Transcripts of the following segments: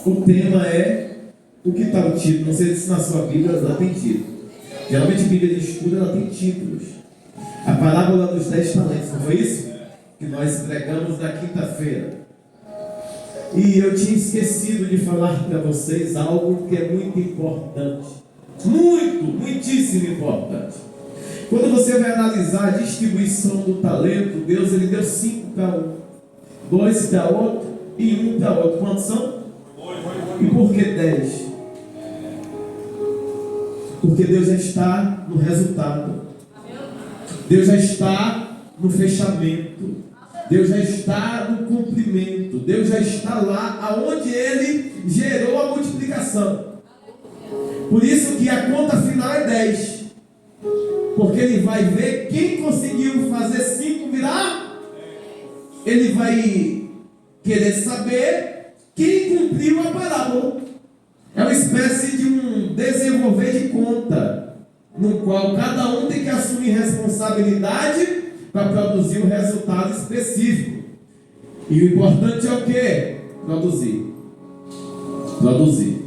O tema é o que está o título. Não sei se na sua Bíblia ela tem título. Geralmente a Bíblia de estudo ela tem títulos. A parábola dos 10 talentos, não foi isso? Que nós pregamos na quinta-feira. E eu tinha esquecido de falar para vocês algo que é muito importante. Muitíssimo importante. Quando você vai analisar a distribuição do talento, Deus ele deu 5 para um, 2 para outro e 1 para outro. Quantos são? E por que 10? Porque Deus já está no resultado. Deus já está no fechamento. Deus já está no cumprimento. Deus já está lá aonde Ele gerou a multiplicação. Por isso que a conta final é 10. Porque Ele vai ver quem conseguiu fazer 5 virar. Ele vai querer saber quem cumpriu a parábola. É uma espécie de um desenvolver de conta, no qual cada um tem que assumir responsabilidade para produzir um resultado específico. E o importante é o que? Produzir.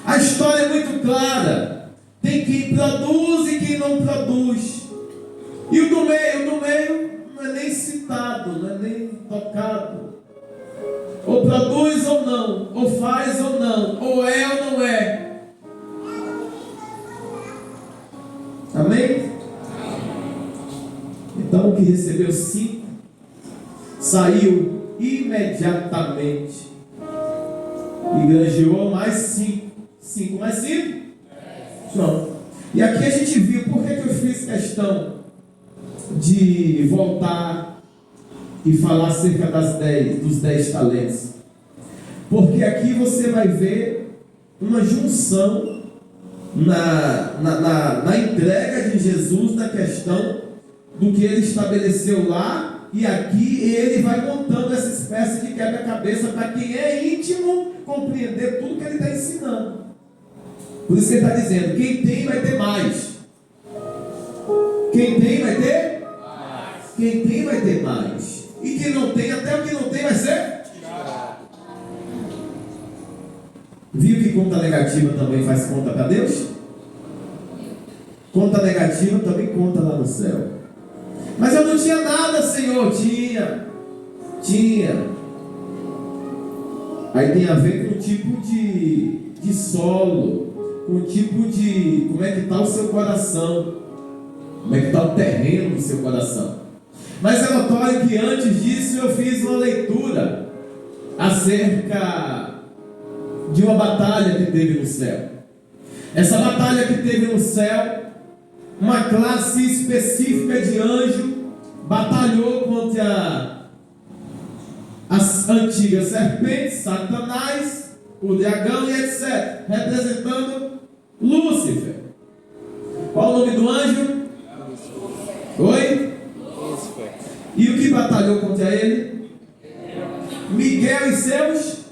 A história é muito clara. Tem quem produz e quem não produz. E o do meio não é nem citado, não é nem tocado. Ou produz ou não, ou faz ou não, ou é ou não é. Amém? Então o que recebeu 5 saiu imediatamente e granjeou mais 5. 5 mais 5? Pronto. E aqui a gente viu por que eu fiz questão de voltar e falar acerca dos 10 talentos. Porque aqui você vai ver uma junção na entrega de Jesus, na questão do que ele estabeleceu lá, e aqui ele vai montando essa espécie de quebra-cabeça para quem é íntimo compreender tudo que ele está ensinando. Por isso que ele está dizendo: quem tem vai ter mais. Quem tem vai ter mais. Quem tem vai ter mais. E quem não tem, até o que não tem vai ser tirado. Viu que conta negativa também faz conta para Deus? Conta negativa também conta lá no céu. Mas eu não tinha nada, Senhor. Tinha. Aí tem a ver com o tipo de solo, com o tipo de como é que está o seu coração, como é que está o terreno do seu coração. Mas é notório que antes disso eu fiz uma leitura acerca de uma batalha que teve no céu. Essa batalha que teve no céu, uma classe específica de anjo batalhou contra as antigas serpentes, Satanás, o dragão e etc., representando Lúcifer. Qual o nome do anjo? Oi? E o que batalhou contra ele? Miguel e seus.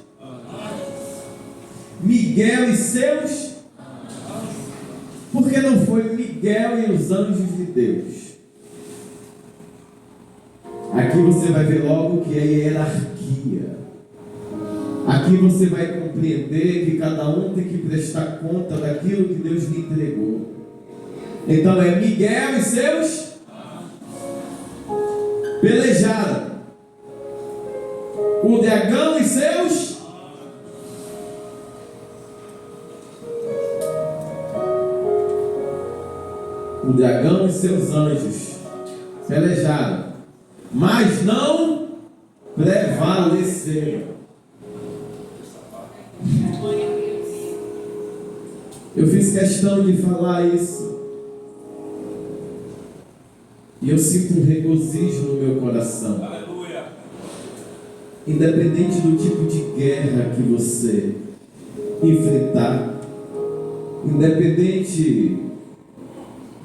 Por que não foi Miguel e os anjos de Deus? Aqui você vai ver logo que é hierarquia. Aqui você vai compreender que cada um tem que prestar conta daquilo que Deus lhe entregou. Então é Miguel e seus pelejaram. O dragão e seus. O dragão e seus anjos pelejaram, mas não prevaleceram. Eu fiz questão de falar isso. E eu sinto um regozijo no meu coração. Aleluia. Independente do tipo de guerra que você enfrentar, independente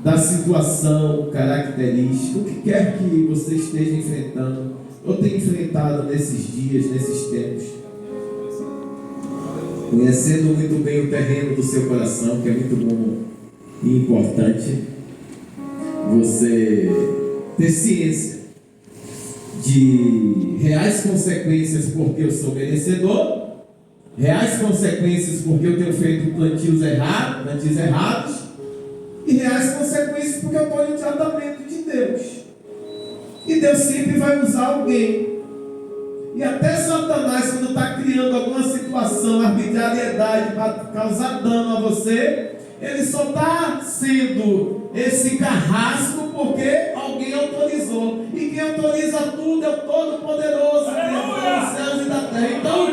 da situação característica, o que quer que você esteja enfrentando, ou tenha enfrentado nesses dias, nesses tempos, conhecendo muito bem o terreno do seu coração, que é muito bom e importante você ter ciência de reais consequências, porque eu sou merecedor, Reais consequências porque eu tenho feito plantios errados, e reais consequências porque eu estou em tratamento de Deus. E Deus sempre vai usar alguém. E até Satanás, quando está criando alguma situação, arbitrariedade para causar dano a você, ele só está sendo esse carrasco porque alguém autorizou. E quem autoriza tudo é o Todo-Poderoso, Criador dos céus e da terra. Então,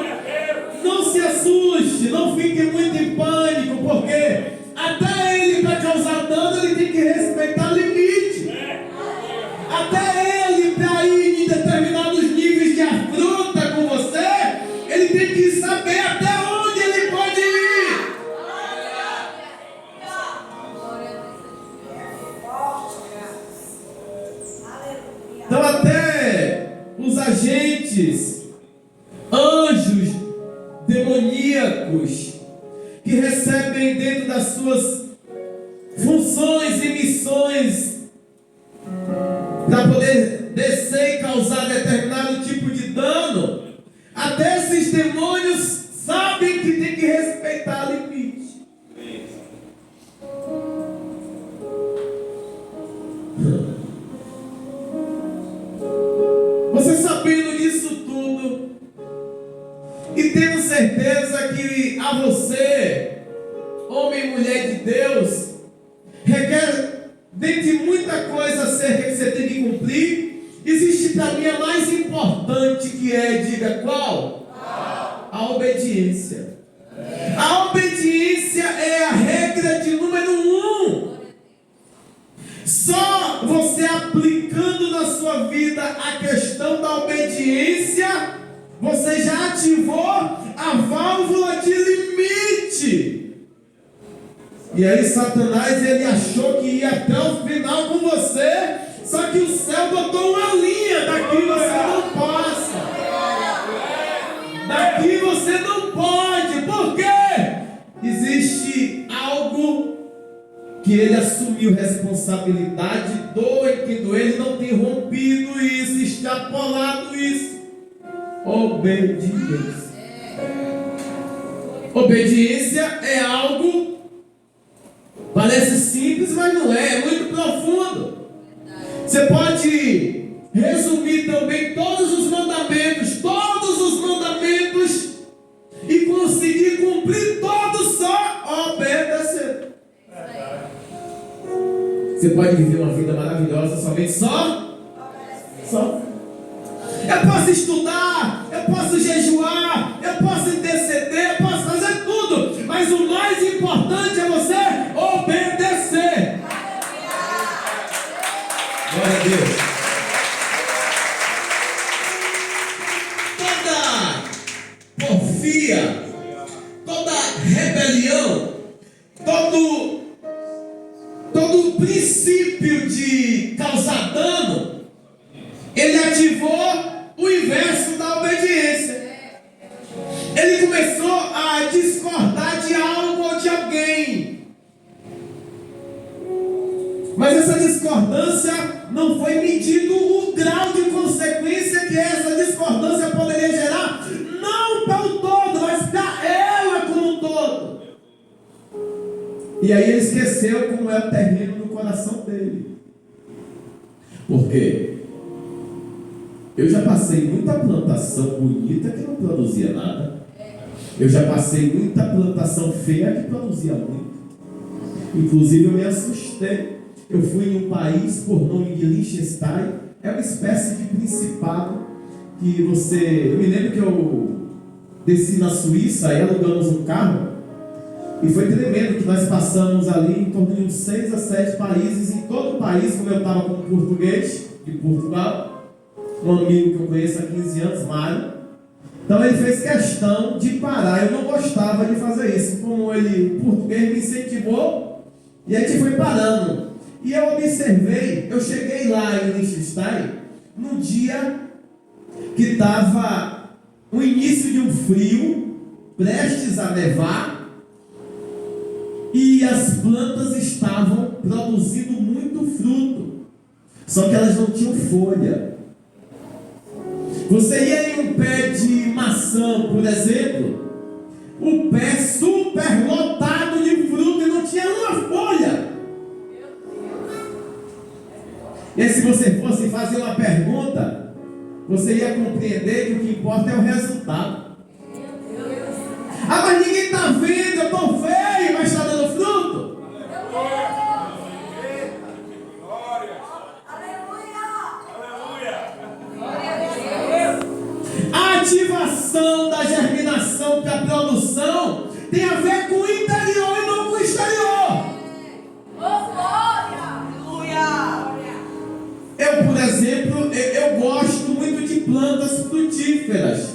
não se assuste, não fique muito em pânico, porque até ele, para causar dano, ele tem que respeitar limite. Até ele, para ir em determinados níveis de afronta com você, ele tem que saber até onde ele pode ir. Então até os agentes, anjos demoníacos, que recebem dentro das suas funções e missões para poder descer e causar determinado tipo de dano, até esses demônios sabem que tem que respeitar limite. Você sabendo disso tudo e tendo certeza que a você, homem e mulher de Deus, requer, dentre muita coisa acerca que você tem que cumprir, existe para mim a mais importante, que é, diga qual? A obediência. A obediência é a regra de número 1. Só você aplicando na sua vida a questão da obediência, você já ativou a válvula de limite. E aí Satanás, ele achou que ia até o final com você, só que o céu botou uma linha, daqui você não passa, daqui você não pode. Por quê? Existe algo que ele assumiu responsabilidade, doa que doer, ele não tem rompido isso, extrapolado isso. Obediência. Obediência é algo, parece simples, mas não é, é muito profundo. Você pode resumir também todos os mandamentos, e conseguir cumprir todos só obedecendo. Você pode viver uma vida maravilhosa somente só. Eu posso estudar, eu posso jejuar, eu posso interceder, eu posso fazer tudo, mas o mais importante é você obedecer. Glória a Deus. Toda porfia, toda rebelião, todo princípio de causar dano, ele ativou o inverso da obediência. Ele começou a discordar de algo ou de alguém. Mas essa discordância não foi medido o grau de consequência que essa discordância poderia gerar, não para o todo, mas para ela como um todo. E aí ele esqueceu como é o terreno no coração dele. Por quê? Eu já passei muita plantação bonita que não produzia nada. Eu já passei muita plantação feia que produzia muito. Inclusive eu me assustei. Eu fui em um país por nome de Liechtenstein. É uma espécie de principado que você... Eu me lembro que eu desci na Suíça e alugamos um carro. E foi tremendo que nós passamos ali em torno de uns 6 a 7 países. Em todo o país, como eu estava com um português de Portugal, um amigo que eu conheço há 15 anos, Mário. Então ele fez questão de parar. Eu não gostava de fazer isso. Como ele, português, me incentivou, e a gente foi parando. E eu observei, eu cheguei lá em Liechtenstein no dia que estava o início de um frio, prestes a nevar, e as plantas estavam produzindo muito fruto, só que elas não tinham folha. Você ia em um pé de maçã, por exemplo, o pé super lotado de fruto e não tinha uma folha. E aí, se você fosse fazer uma pergunta, você ia compreender que o que importa é o resultado. Ah, mas ninguém está vendo, eu estou feio, mas está dando fruto. A ativação da germinação para a produção tem a ver com o interior e não com o exterior. Eu, por exemplo, eu gosto muito de plantas frutíferas.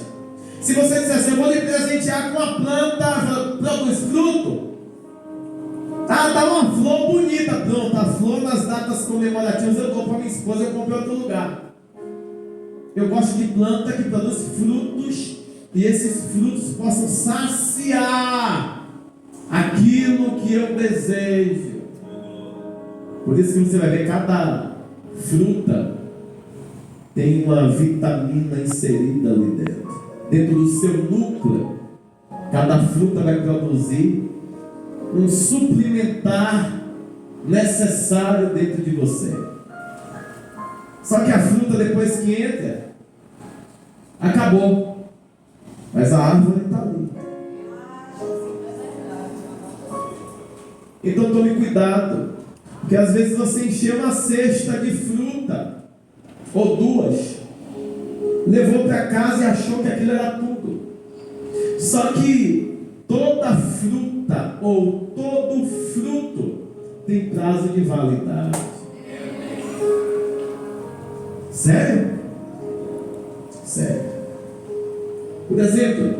Se você disser assim, eu vou lhe presentear com uma planta, produz fruto. Ah, dá uma flor bonita. Pronto, a flor nas datas comemorativas eu dou para minha esposa, eu compro em outro lugar. Eu gosto de planta que produz frutos e esses frutos possam saciar aquilo que eu desejo. Por isso que você vai ver cada fruta tem uma vitamina inserida ali dentro. Dentro do seu núcleo, cada fruta vai produzir um suplementar necessário dentro de você. Só que a fruta, depois que entra, acabou. Mas a árvore está ali. Então tome cuidado, porque às vezes você encheu uma cesta de fruta, ou duas, levou para casa e achou que aquilo era tudo. Só que toda fruta ou todo fruto tem prazo de validade. Sério? Sério. Por exemplo,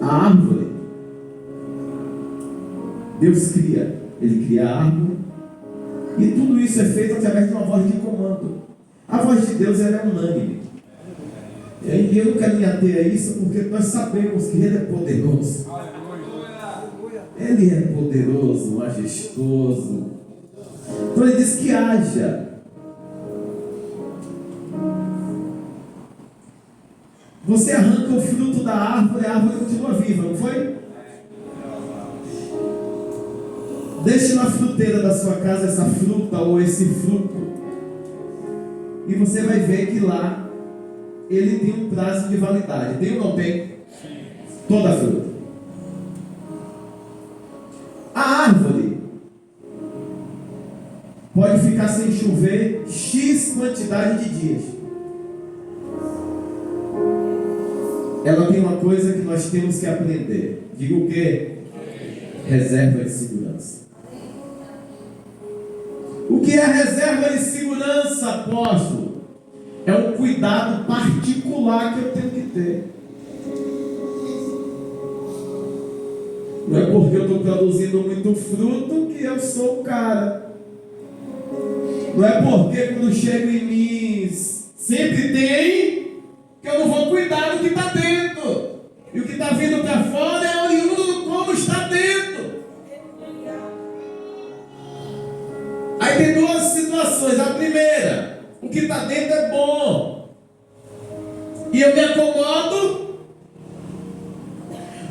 a árvore, Deus cria, Ele cria a árvore, e tudo isso é feito através de uma voz de comando. A voz de Deus ela é unânime. E eu não quero me ater a isso, porque nós sabemos que Ele é poderoso. Ele é poderoso, majestoso. Então Ele diz que haja. Você arranca o fruto da árvore, a árvore continua viva, não foi? Deixe na fruteira da sua casa essa fruta ou esse fruto, e você vai ver que lá ele tem um prazo de validade. Tem ou não tem? Toda a fruta. A árvore pode ficar sem chover X quantidade de dias. Ela tem uma coisa que nós temos que aprender. Diga o quê? Reserva de segurança. O que é reserva de segurança, apóstolo? É um cuidado particular que eu tenho que ter. Não é porque eu estou produzindo muito fruto que eu sou o cara. Não é porque quando chego em mim sempre tem, que eu não vou cuidar do que está dentro. E o que está vindo para fora é oriundo do como está dentro. Aí tem duas situações. A primeira, o que está dentro é bom e eu me acomodo.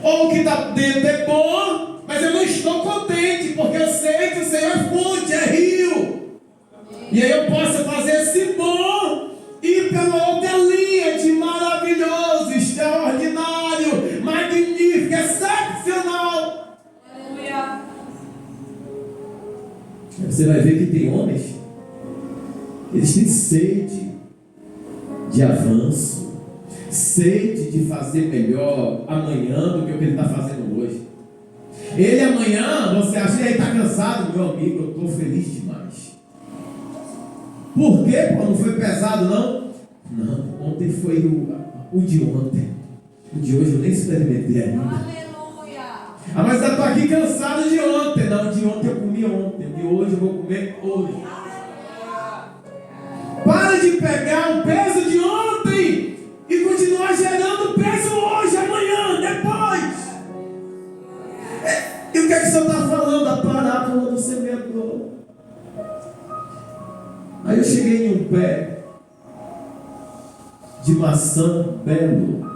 Ou o que está dentro é bom, mas eu não estou contente, porque eu sei que o Senhor é fonte, é rio. E aí eu posso fazer esse bom e ir para uma outra linha de maravilhoso, extraordinário, magnífico, excepcional. Aleluia. Você vai ver que tem homens, eles têm sede de avanço, sede de fazer melhor amanhã do que o que ele está fazendo hoje. Ele amanhã, você acha que ele está cansado? Meu amigo, eu estou feliz demais. Por quê? Pô, não foi pesado não? Não, ontem foi o de ontem. O de hoje eu nem experimentei ainda. Aleluia. Ah, mas eu estou aqui cansado de ontem. Não, de ontem eu comi ontem. De hoje eu vou comer hoje. Para de pegar o peso de ontem e continuar gerando peso hoje, amanhã, depois. E o que é que o Senhor está falando? A parábola do semeador. Aí eu cheguei em um pé de maçã belo.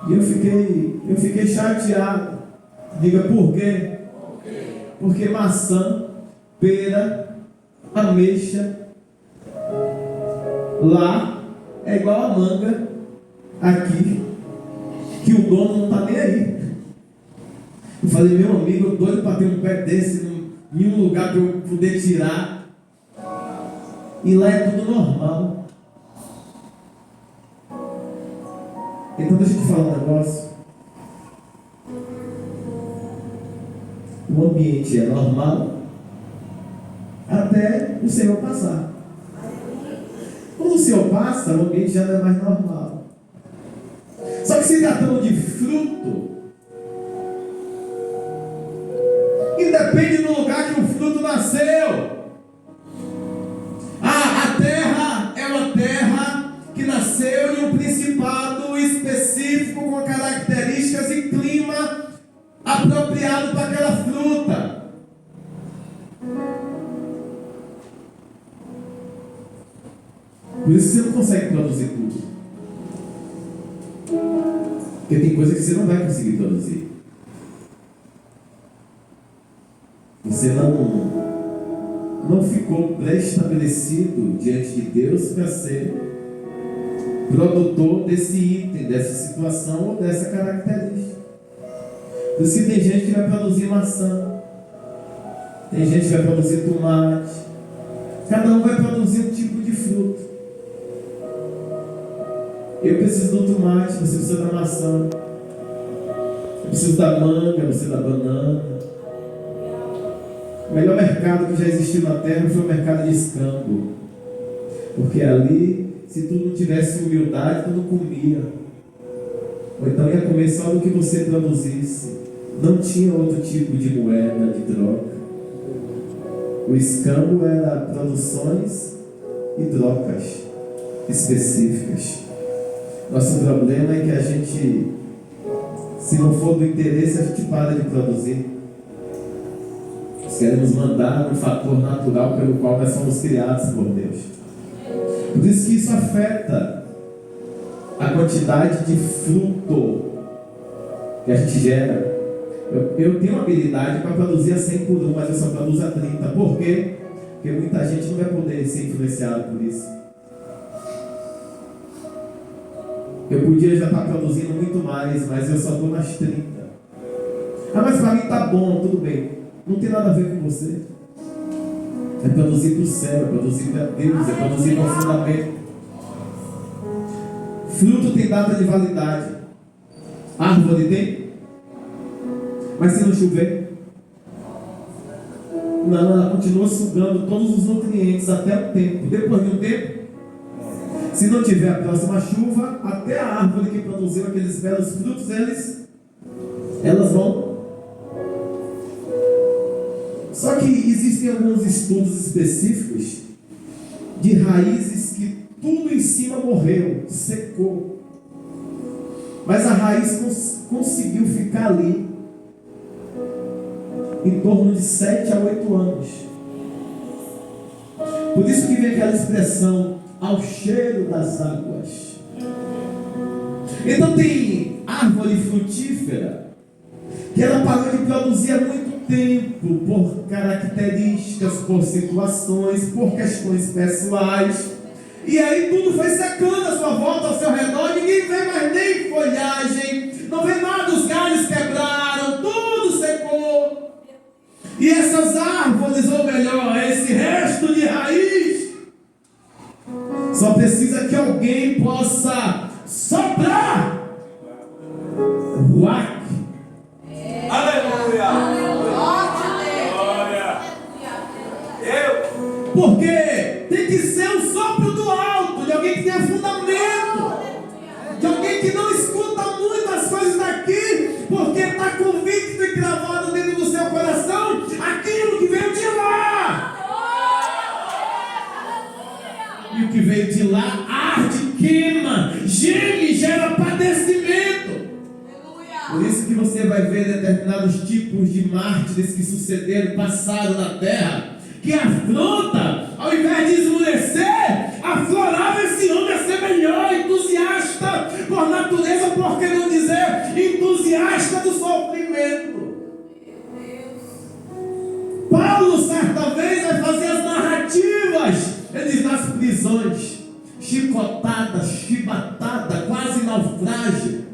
E eu fiquei chateado. Diga por quê? Porque maçã, pera, ameixa, lá é igual a manga aqui, que o dono não está nem aí. Eu falei, meu amigo, eu doido para ter um pé desse em um lugar para eu poder tirar. E lá é tudo normal. Então deixa eu te falar um negócio. O ambiente é normal até o Senhor passar. Quando o Senhor passa, o ambiente já não é mais normal. Só que se tratando de fruto, independe do lugar que o fruto nasceu. A terra é uma terra que nasceu em um principado específico com características e clima apropriado para aquela fruta. Por isso você não consegue produzir tudo. Porque tem coisa que você não vai conseguir produzir. Você não ficou pré-estabelecido diante de Deus para ser produtor desse item, dessa situação ou dessa característica. Por isso que tem gente que vai produzir maçã, tem gente que vai produzir tomate, cada um vai produzir um tipo de fruto. Eu preciso do tomate, você precisa da maçã, eu preciso da manga, você da banana. O melhor mercado que já existiu na terra foi o mercado de escambo, porque ali, se tu não tivesse humildade, tu não comia, ou então ia comer só do que você produzisse. Não tinha outro tipo de moeda, de troca. O escambo era produções e trocas específicas. Nosso problema é que a gente, se não for do interesse, a gente para de produzir. Nós queremos mandar um fator natural pelo qual nós somos criados por Deus. Por isso que isso afeta a quantidade de fruto que a gente gera. Eu tenho habilidade para produzir a 100 por 1, mas eu só produzo a 30. Por quê? Porque muita gente não vai poder ser influenciado por isso. Eu podia já estar produzindo muito mais, mas eu só estou nas 30. Ah, mas para mim está bom, tudo bem. Não tem nada a ver com você. É produzir para o céu, é produzir para Deus, é produzir para o fundamento. Fruto tem data de validade. Árvore tem? Mas se não chover, não, ela continua sugando todos os nutrientes até o tempo. Depois de um tempo, se não tiver a próxima chuva, até a árvore que produziu aqueles belos frutos, elas vão. Só que existem alguns estudos específicos de raízes que tudo em cima morreu, secou, mas a raiz conseguiu ficar ali em torno de 7 a 8 anos. Por isso que vem aquela expressão, ao cheiro das águas. Então tem árvore frutífera que ela parou de produzir há muito tempo, por características, por situações, por questões pessoais. E aí tudo foi secando à sua volta, ao seu redor, ninguém vê mais nem folhagem, não vê nada, os galhos quebraram, tudo secou. E essas árvores, ou melhor, esse resto de raiz, só precisa que alguém possa soprar. Ruach. Aleluia. Porque tem que ser um sopro do alto, de alguém que tenha fundamento, de alguém que não escuta muitas coisas daqui, porque está convicto e cravado dentro do seu coração aquilo que veio de lá. E o que veio de lá arde, queima, geme, gera padecimento. Por isso que você vai ver determinados tipos de mártires que sucederam, passaram na terra, que a fruta, ao invés de esmorecer, aflorava esse Ele diz: nas prisões, chicotada, chibatada, quase naufrágio,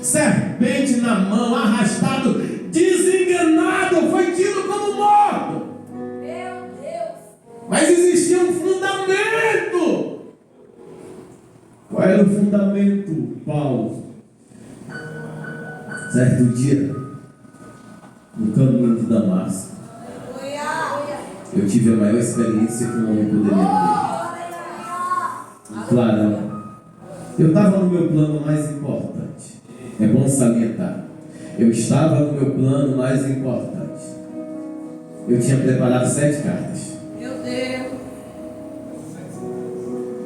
serpente na mão, arrastado, desenganado, foi tido como morto. Meu Deus! Mas existia um fundamento. Qual era o fundamento, Paulo? Certo dia, no caminho de Damasco, eu tive a maior experiência que um homem poderia ter. Um clarão. Eu estava no meu plano mais importante. É bom salientar. Eu estava no meu plano mais importante. Eu tinha preparado 7 cartas. Meu Deus!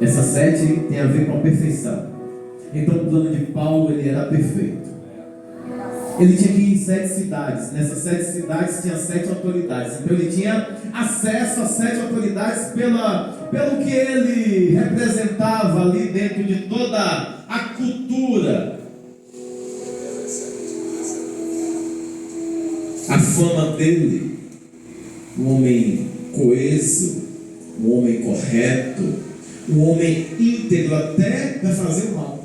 Essas 7 tem a ver com a perfeição. Então o plano de Paulo, ele era perfeito. Ele tinha que ir em 7 cidades. Nessas 7 cidades tinha 7 autoridades. Então ele tinha acesso a 7 autoridades pelo que ele representava ali dentro de toda a cultura. A fama dele, um homem coeso, um homem correto, um homem íntegro até para fazer o mal.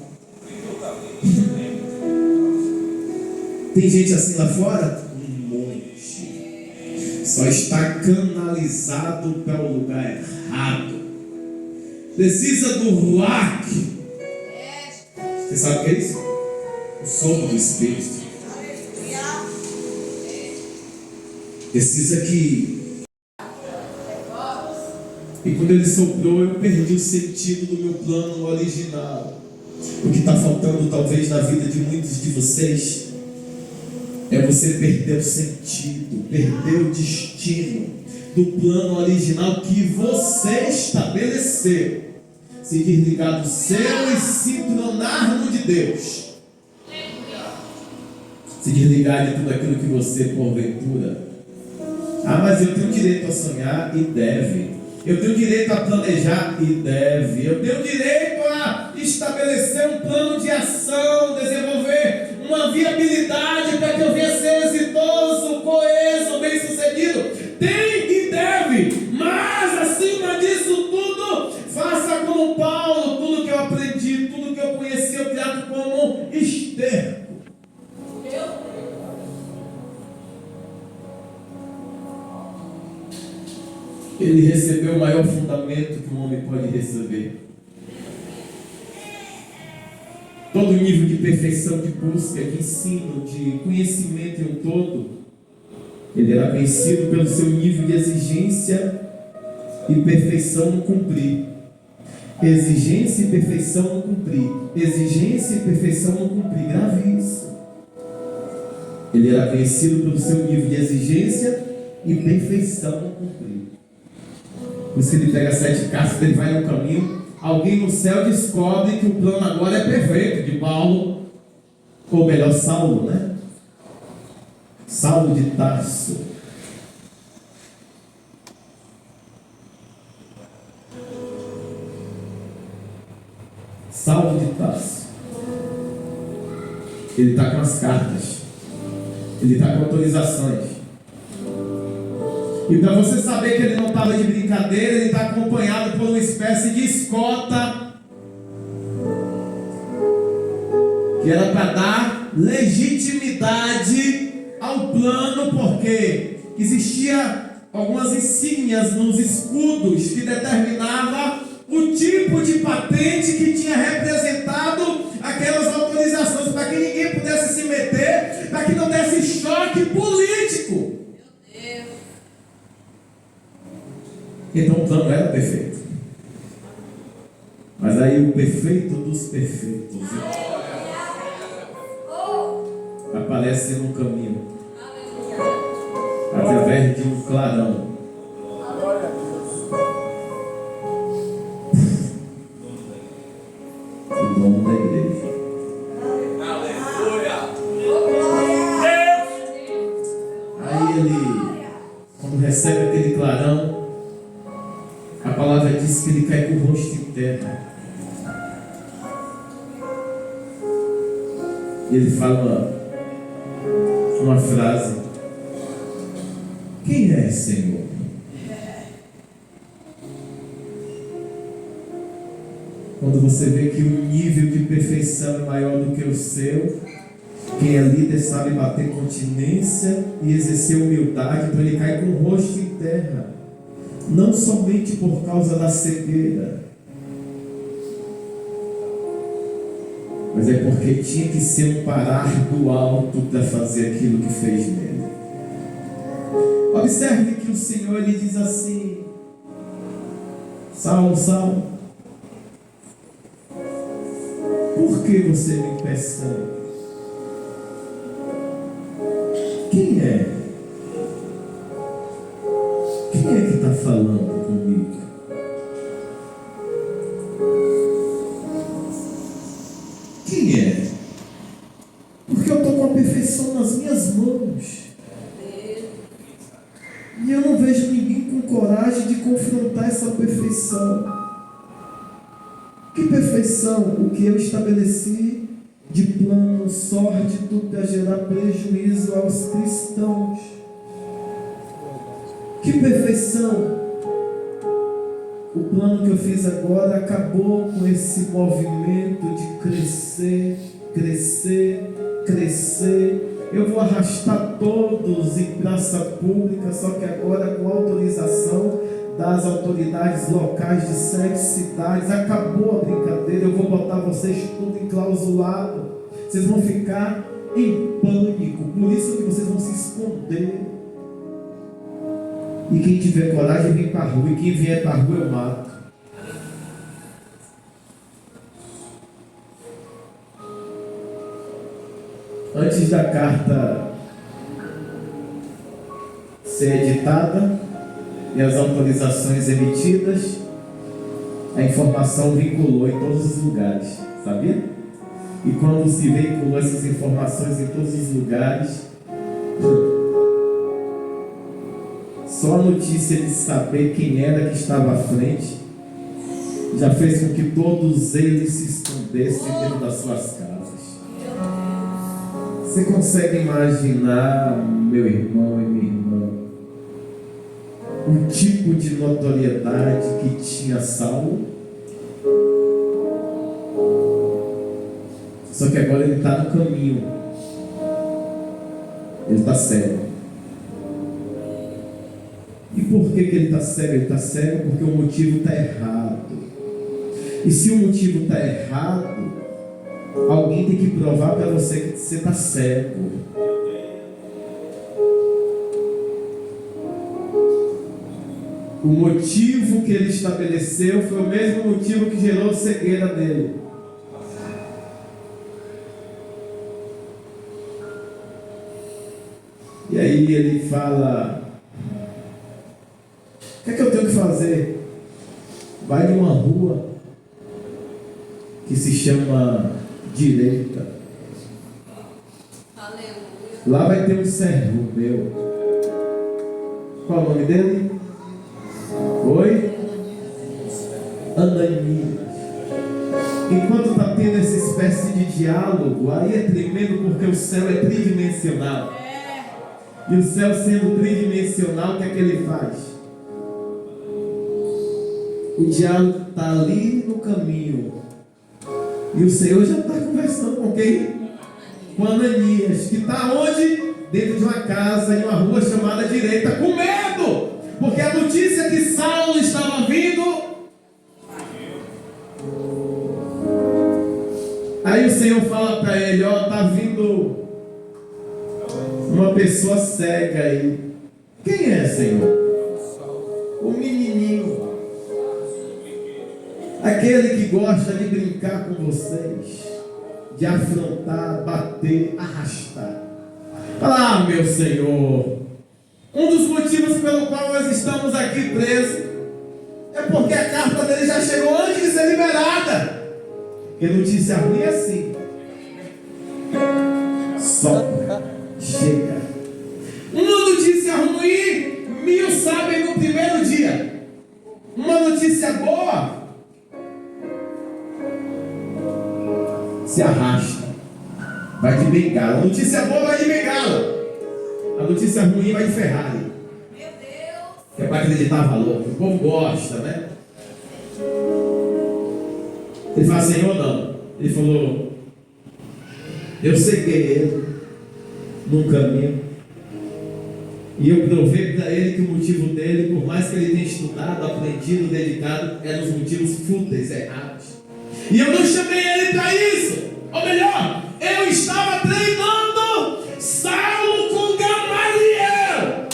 Tem gente assim lá fora? Um monte. Só está canalizado para o lugar errado. Precisa do ruach. Você sabe o que é isso? O sopro do Espírito. Precisa que... E quando ele soprou, eu perdi o sentido do meu plano original. O que está faltando talvez na vida de muitos de vocês é você perder o sentido, perder o destino do plano original que você estabeleceu. Se desligar do céu e se tornar no de Deus. Se desligar de tudo aquilo que você porventura. Mas eu tenho direito a sonhar e deve. Eu tenho direito a planejar e deve. Eu tenho direito a estabelecer um plano de ação, desenvolver uma viabilidade para que eu venha ser exitoso, coeso, bem-sucedido. Tem e deve. Mas acima disso tudo, faça como Paulo. Tudo que eu aprendi, tudo que eu conheci, eu trato como esterco. Ele recebeu o maior fundamento que um homem pode receber. Todo nível de perfeição, de busca, de ensino, de conhecimento em um todo, ele era conhecido pelo seu nível de exigência e perfeição no cumprir. Exigência e perfeição no cumprir. Exigência e perfeição no cumprir. Grave isso. Ele era conhecido pelo seu nível de exigência e perfeição no cumprir. Por isso que ele pega 7 cartas, ele vai no caminho. Alguém no céu descobre que o plano agora é perfeito de Paulo, ou melhor, Saulo, né? Saulo de Tarso. Saulo de Tarso. Ele está com as cartas. Ele está com autorizações. E para você saber que ele não estava de brincadeira, ele está acompanhado por uma espécie de escolta que era para dar legitimidade ao plano, porque existia algumas insígnias nos escudos que determinava o tipo de patente que tinha representado aquelas autorizações, para que ninguém pudesse se meter, para que não desse choque político. Então o plano era perfeito. Mas aí o perfeito dos perfeitos aparece no caminho, através de um clarão. O dono da igreja. Aí ele, quando recebe aquele clarão, a palavra diz que ele cai com o rosto em terra. E ele fala uma frase: quem é, Senhor? Quando você vê que o nível de perfeição é maior do que o seu, quem é líder sabe bater continência e exercer humildade para ele cair com o rosto em terra. Não somente por causa da cegueira, mas é porque tinha que ser um parar do alto para fazer aquilo que fez nele. Observe que o Senhor lhe diz assim: Saulo, Saulo, por que você me persegue? Quem é? Quem é que está falando comigo? Quem é? Porque eu estou com a perfeição nas minhas mãos. E eu não vejo ninguém com coragem de confrontar essa perfeição. Que perfeição? O que eu estabeleci de plano sórdido para gerar prejuízo aos cristãos. Que perfeição! O plano que eu fiz agora acabou com esse movimento de crescer, crescer, crescer. Eu vou arrastar todos em praça pública, só que agora com autorização das autoridades locais de 7 cidades. Acabou a brincadeira, eu vou botar vocês tudo enclausulado. Vocês vão ficar em pânico, por isso que vocês vão se esconder. E quem tiver coragem vem para a rua, e quem vier para a rua eu mato. Antes da carta ser editada e as autorizações emitidas, a informação vinculou em todos os lugares, sabia? E quando se veiculou essas informações em todos os lugares, só a notícia de saber quem era que estava à frente já fez com que todos eles se escondessem dentro das suas casas. Você consegue imaginar, meu irmão e minha irmã, o tipo de notoriedade que tinha Saulo? Só que agora ele está no caminho. Ele está cego. E por que ele está cego? Ele está cego porque o motivo está errado. E se o motivo está errado, alguém tem que provar para você que você está cego. O motivo que ele estabeleceu foi o mesmo motivo que gerou cegueira dele. E aí ele fala: o que é que eu tenho que fazer? Vai numa rua que se chama Direita. Lá vai ter um servo meu. Qual o nome dele? Oi? Ananias. Enquanto está tendo essa espécie de diálogo, aí é tremendo porque o céu é tridimensional. E o céu sendo tridimensional, o que é que ele faz? O diálogo está ali no caminho. E o Senhor já está conversando com quem? Com Ananias, que está onde? Dentro de uma casa, em uma rua chamada Direita, com medo, porque a notícia que Saulo estava vindo. Aí o Senhor fala para ele: ó, está vindo uma pessoa cega aí. Quem é, Senhor? O menininho, aquele que gosta de brincar com vocês, de afrontar, bater, arrastar. Fala: ah, meu Senhor, um dos motivos pelo qual nós estamos aqui presos é porque a carta dele já chegou antes de ser liberada. Porque notícia ruim é assim: sopra, chega. Uma notícia ruim, 1000 sabem no primeiro dia. Uma notícia boa se arrasta, vai de bengala. A notícia boa vai de bengala, a notícia ruim vai de Ferrari. Meu Deus! Que é para acreditar valor, o povo gosta, né? Ele fala, Senhor, não. Ele falou, eu ceguei ele num caminho. E eu provei para ele que o motivo dele, por mais que ele tenha estudado, aprendido, dedicado, eram os motivos fúteis, errados. E eu não chamei ele para isso. Ou melhor, eu estava treinando Saulo com Gamaliel.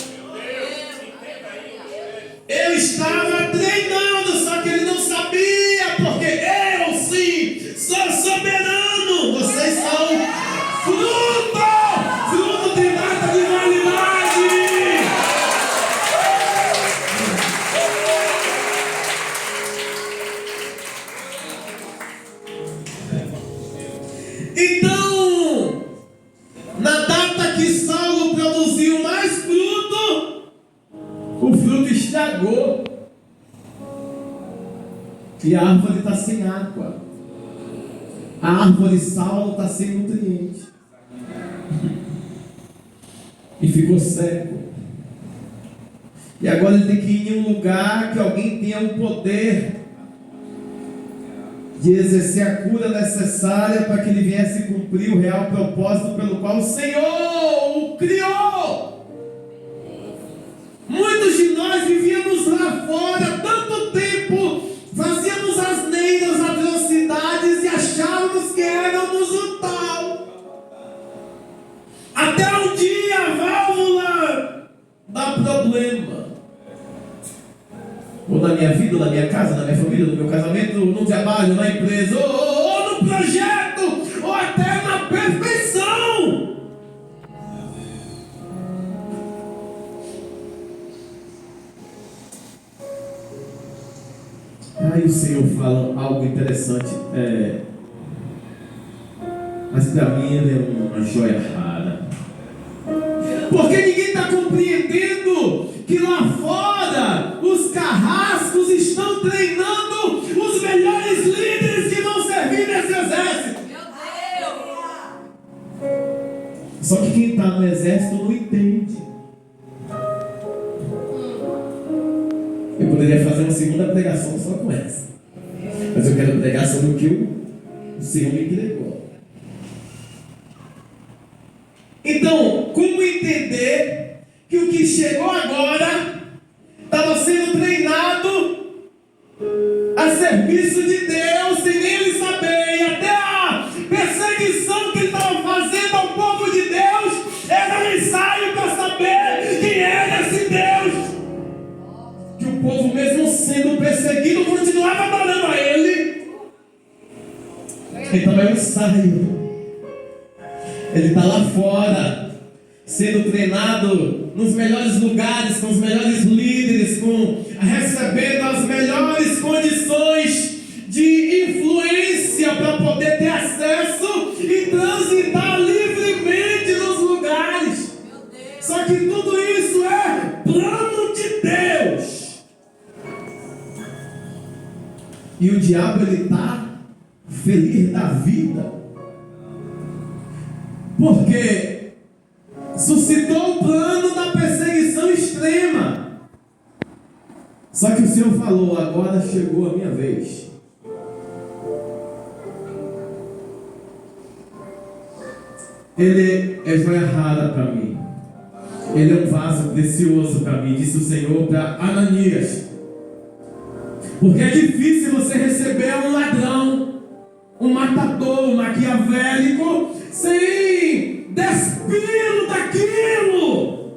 Eu estava treinando, só que ele não sabia, porque eu sim sou soberano. Vocês são fruto de nada de validade. Então, na data que Saulo produziu mais fruto, o fruto estragou. E a árvore está sem água. A árvore Saulo está sem nutriente. E ficou seco. E agora ele tem que ir em um lugar que alguém tenha o poder de exercer a cura necessária para que ele viesse cumprir o real propósito pelo qual o Senhor o criou. Muitos de nós vivíamos lá fora tanto tempo, fazíamos asneiras, atrocidades e achávamos que éramos o tal. Até um dia a válvula dá problema. Ou na minha vida, ou na minha casa, na minha família, no meu casamento, no trabalho, na empresa, ou no projeto, ou até na perfeição. Aí o Senhor fala algo interessante, mas para mim ele é uma joia rara. Porque ninguém está compreendendo que lá fora os carrascos estão treinando os melhores líderes que vão servir nesse exército. Meu Deus! Só que quem está no exército não entende. Eu poderia fazer uma segunda pregação só com essa, mas eu quero pregar sobre o que o Senhor me entregou. Então, como entender que o que chegou agora estava sendo treinado a serviço de Deus, sem nem ele saber, e até a perseguição que ele estava fazendo ao povo de Deus era um ensaio para saber quem era esse Deus, que o povo, mesmo sendo perseguido, continuava adorando a ele. Então é um ensaio. Ele está lá fora, sendo treinado nos melhores lugares, com os melhores líderes, recebendo as melhores condições de influência para poder ter acesso e transitar livremente nos lugares. Só que tudo isso é plano de Deus. E o diabo, ele está feliz da vida. Porque suscitou o plano da perseguição extrema. Só que o Senhor falou, agora chegou a minha vez. Ele é joia rara para mim. Ele é um vaso precioso para mim, disse o Senhor para Ananias. Porque é difícil você receber um ladrão, um matador, um maquiavélico, sem despir daquilo.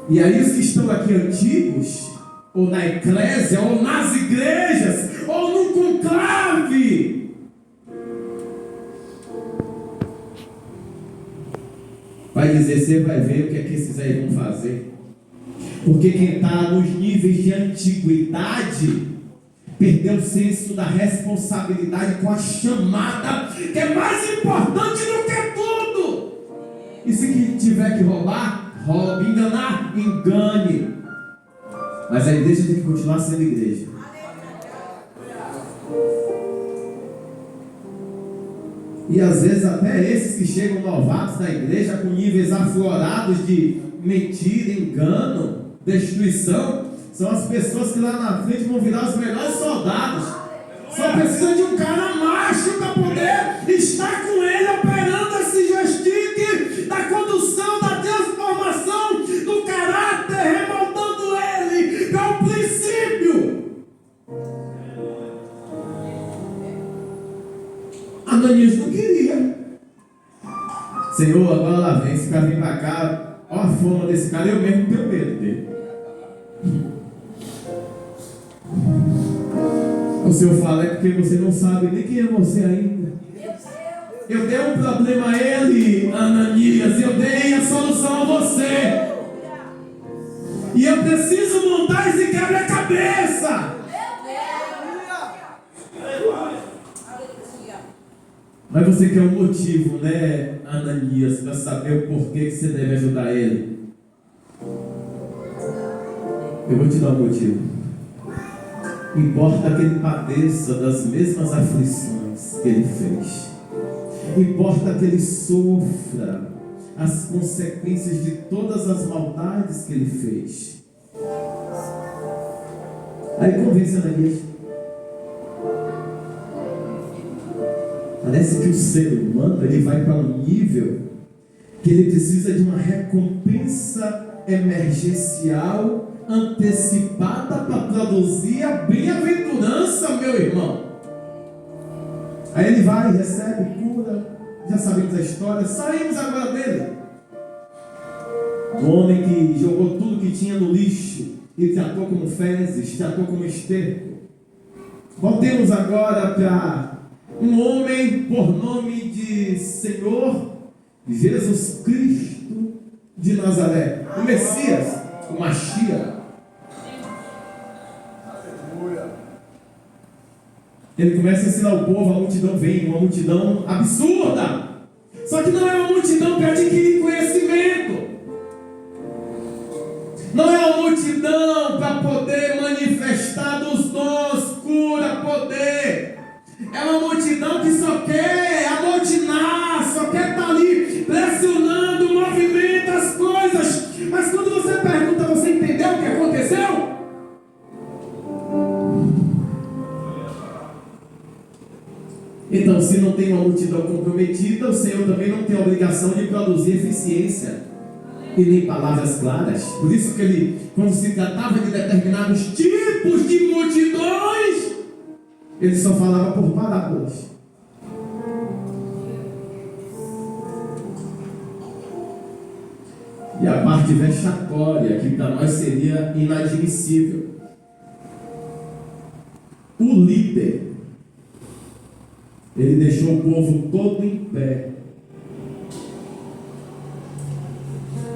E aí os que estão aqui antigos, ou na eclésia, ou nas igrejas, ou num conclave, vai dizer, você vai ver o que é que esses aí vão fazer. Porque quem está nos níveis de antiguidade perdeu o senso da responsabilidade com a chamada, que é mais importante do que tudo. E se tiver que roubar, roube, enganar, engane. Mas a igreja tem que continuar sendo igreja. E às vezes até esses que chegam novatos na igreja com níveis aflorados de mentira, engano, destruição, são as pessoas que lá na frente vão virar os melhores soldados. Só precisa de um cara macho para poder estar com ele, operando esse joystick da condução, da transformação do caráter, remoldando ele para o princípio. Ananias não queria. Senhor, agora lá vem, esse cara vem para cá, olha a fama desse cara, eu mesmo tenho medo dele. O Senhor fala, é porque você não sabe nem quem é você ainda. Eu dei um problema a ele, Ananias, eu dei a solução a você. E eu preciso montar esse quebra-cabeça. Mas você quer um motivo, né, Ananias, para saber o porquê que você deve ajudar ele. Eu vou te dar um motivo. Importa que ele padeça das mesmas aflições que ele fez. Importa que ele sofra as consequências de todas as maldades que ele fez. Aí convence Ananias. Parece que o ser humano ele vai para um nível que ele precisa de uma recompensa emergencial antecipada para produzir a bem-aventurança, meu irmão. Aí ele vai, recebe, cura. Já sabemos a história. Saímos agora dele. O homem que jogou tudo que tinha no lixo e tratou como fezes, tratou como esterco. Voltemos agora para um homem por nome de Senhor Jesus Cristo de Nazaré, o Messias, o Mashiach. Ele começa a ensinar o povo, a multidão vem, uma multidão absurda. Só que não é uma multidão para adquirir conhecimento. Não é uma multidão para poder manifestar dos dons, cura, poder. É uma multidão que só quer amotinar, só quer estar ali pressionando, movimenta as coisas. Mas quando você pergunta, você entendeu o que aconteceu? Então, se não tem uma multidão comprometida, o Senhor também não tem a obrigação de produzir eficiência e nem palavras claras. Por isso que ele, quando se tratava de determinados tipos de multidões, ele só falava por parábolas. E a parte vexatória, que para nós seria inadmissível. O líder, ele deixou o povo todo em pé.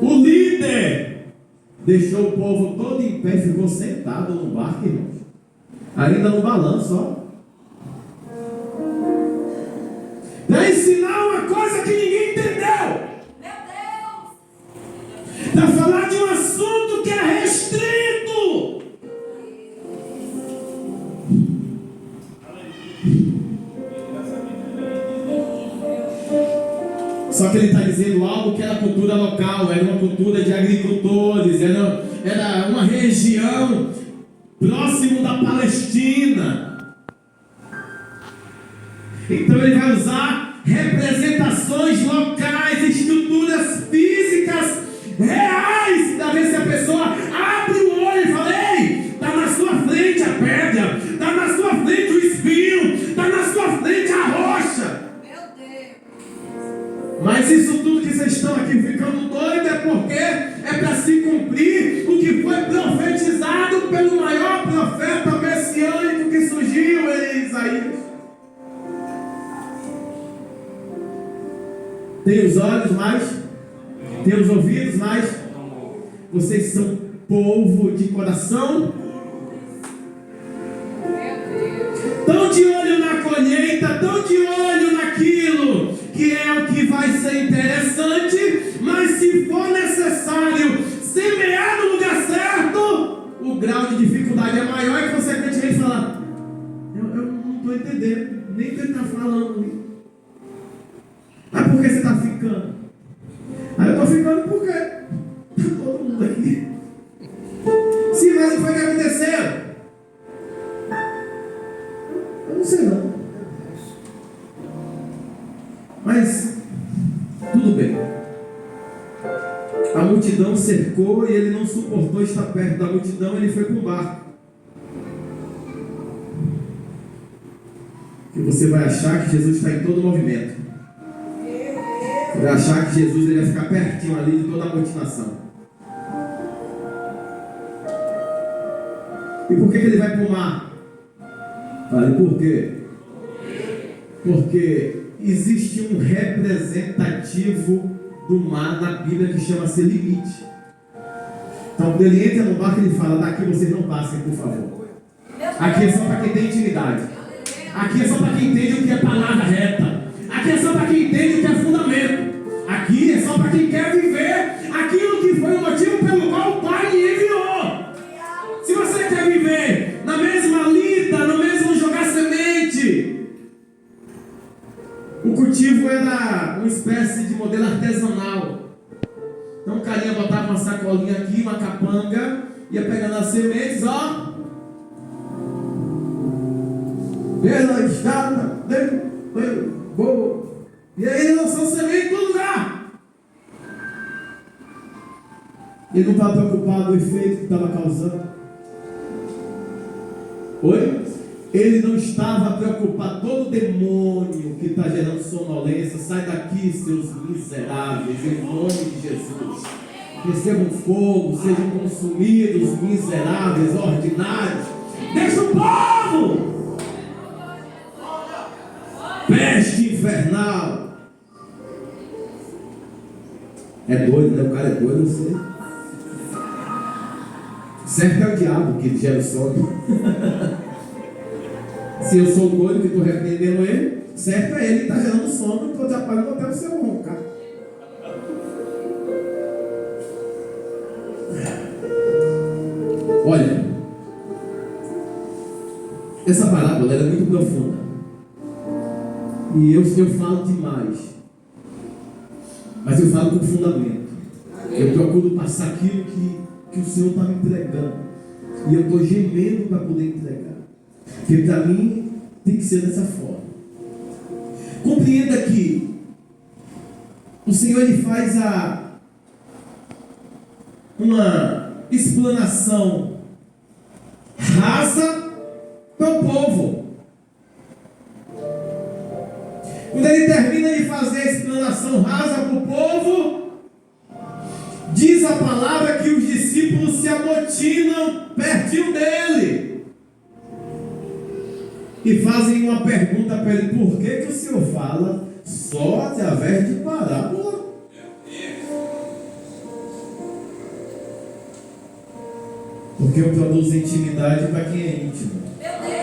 O líder deixou o povo todo em pé e ficou sentado no barco, irmãos. Ainda no balanço, ó. Para ensinar uma coisa que ninguém entendeu. Meu Deus! Para falar de um assunto que é restrito. Só que ele está dizendo algo que era cultura local, era uma cultura de agricultores, era uma região próximo da Palestina. Então ele vai usar representações locais, estruturas físicas reais, para ver se a pessoa abre o olho e fala: ei, está na sua frente a pedra, está na sua frente o espinho, está na sua frente a rocha. Mas isso tudo que vocês estão aqui ficando doido é porque é para se cumprir o que foi profetizado pelo maior profeta messiânico que surgiu em Isaías. Tem os olhos, mas tem os ouvidos, mas vocês são povo de coração. Estão de olho na colheita, estão de olho naquilo que é o que vai ser interessante, mas se for necessário semear no lugar certo, o grau de dificuldade é maior e consequentemente falar: eu não estou entendendo nem o que ele está falando. Mas por que você está ficando? Aí eu estou ficando por quê? Está todo mundo aqui. Sim, mas o que foi que aconteceu? Eu Não sei não. Mas, tudo bem. A multidão cercou e ele não suportou estar perto da multidão, ele foi para o barco. Que você vai achar que Jesus está em todo o movimento. Você vai achar que Jesus ele vai ficar pertinho ali de toda a multinação. E por que ele vai para o mar? Falei, por quê? Porque existe um representativo do mar na Bíblia que chama-se limite. Então quando ele entra no barco ele fala, daqui vocês não passem, por favor. Aqui é só para quem tem intimidade. Aqui é só para quem entende o que é palavra reta. Aqui é só para quem entende o que é fundamento. Aqui é só para quem quer viver aquilo que foi o motivo pelo qual o Pai me enviou. Se você quer viver na mesma lida, no mesmo jogar semente. O cultivo era uma espécie de modelo artesanal. Então o carinha botava uma sacolinha aqui, uma capanga, ia pegando as sementes, ó. Pela estrada, e aí ele lançou semente em todo lugar. Ele não estava preocupado com o efeito que estava causando. Oi? Ele não estava preocupado. Todo demônio que está gerando sonolência, sai daqui, seus miseráveis, em nome de Jesus. Recebam fogo, sejam consumidos, miseráveis, ordinários. Deixa o povo! Peste infernal. É doido, né? O cara é doido, eu sei. Certo é o diabo que gera o sono. Se eu sou doido que estou repreendendo ele, certo é ele que está gerando sono e estou atrapalhando até o seu roncar. Olha, essa parábola é muito profunda. E eu falo demais. Mas eu falo com fundamento. Eu procuro passar aquilo que o Senhor está me entregando. E eu estou gemendo para poder entregar. Porque para mim tem que ser dessa forma. Compreenda que o Senhor ele faz uma explanação rasa para o povo. Quando ele termina de fazer a explanação rasa para o povo, diz a palavra que os discípulos se amotinam pertinho dele e fazem uma pergunta para ele: por que o Senhor fala só através de parábola? Porque eu produzo intimidade para quem é íntimo.